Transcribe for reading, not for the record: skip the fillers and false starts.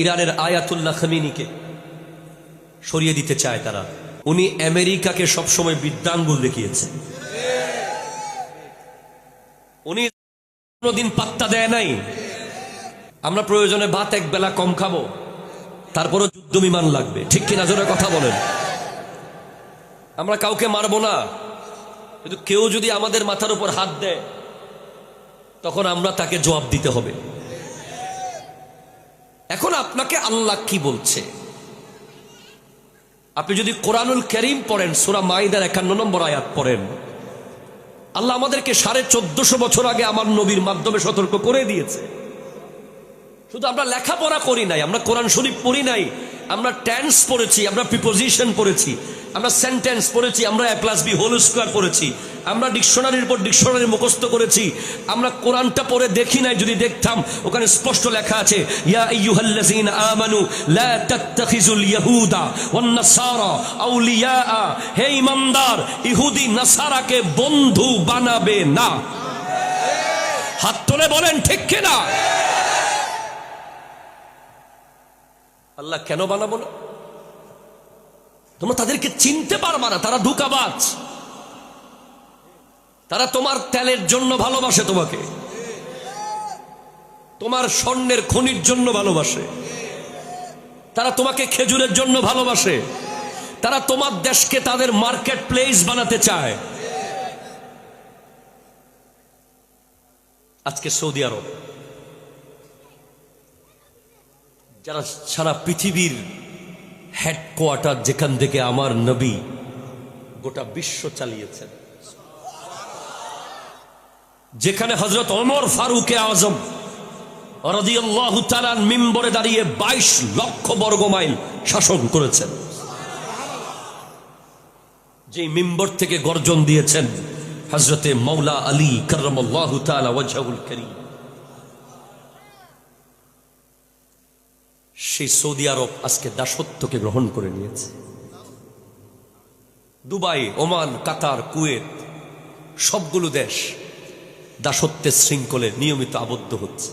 ইরানের আয়াতুল্লাহ খামিনিকে সরিয়ে দিতে চায় তারা। উনি আমেরিকাকে সবসময় বিদ্যাঙ্গুল দেখিয়েছে। উনি কোনদিন পাত্তা দেয় নাই। আমরা প্রয়োজনে ভাত এক বেলা কম খাবো, তারপরও যুদ্ধ বিমান লাগবে, ঠিক কিনা জোরে কথা বলেন। আমরা কাউকে মারবো না, কিন্তু কেউ যদি আমাদের মাথার উপর হাত দেয় তখন আমরা তাকে জবাব দিতে হবে। এখন আপনাকে আল্লাহ কি বলছে? আপনি যদি কোরআনুল কারীম পড়েন, সূরা মাইদার 51 নম্বর আয়াত পড়েন, আল্লাহ আমাদেরকে 1450 বছর আগে আমার নবীর মাধ্যমে সতর্ক করে দিয়েছে। শুধু আমরা লেখাপড়া করি নাই, আমরা কোরআন শরীফ পড়ি নাই, আমরা টেন্স পড়েছি, আমরা প্রিপোজিশন পড়েছি, আমরা সেন্টেন্স পড়েছি, আমরা a+b² পড়েছি, আমরা ডিকশনারির পর ডিকশনারি মুখস্থ করেছি। আমরা কোরআনটা পড়ে দেখি নাই, যদি দেখতাম ওখানে স্পষ্ট লেখা আছে, ইয়া আইয়ুহাল্লাযীনা আমানু লা তাত্তাখিযুল ইয়াহুদা ওয়ান নাসারা আউলিয়া, হে ঈমানদার, ইহুদি নাসারাকে বন্ধু বানাবে না। হাত তুলে বলেন ঠিক কিনা? আল্লাহ কেন বানাবো না? তোমরা তাদেরকে চিনতে পারবা না, তারা ধোঁকাবাজ। তারা তোমার তেলের জন্য ভালোবাসে তোমাকে, তোমার স্বর্ণের খনির জন্য ভালোবাসে, তারা তোমাকে খেজুরের জন্য ভালোবাসে, তারা তোমার দেশকে তাদের মার্কেট প্লেস বানাতে চায়। আজকে সৌদি আরব, যারা সারা পৃথিবীর হেডকোয়ার্টার, যেখান থেকে আমার নবী গোটা বিশ্ব চালিয়েছেন, যেখানে হযরত ওমর ফারুক আযম রাদিয়াল্লাহু তাআলা মিম্বরে দাঁড়িয়ে 22 লক্ষ বর্গ মাইল শাসন করেছেন, যে মিম্বর থেকে গর্জন দিয়েছেন হযরতে মাওলা আলী কাররামাল্লাহু তাআলা ওয়াজহুল কারীম, সেই সৌদি আরব আজকে দাসত্বকে গ্রহণ করে নিয়েছে। দুবাই, ওমান, কাতার, কুয়েত, সবগুলো দেশ দাসত্বের শৃঙ্খলে নিয়মিত আবদ্ধ হচ্ছে।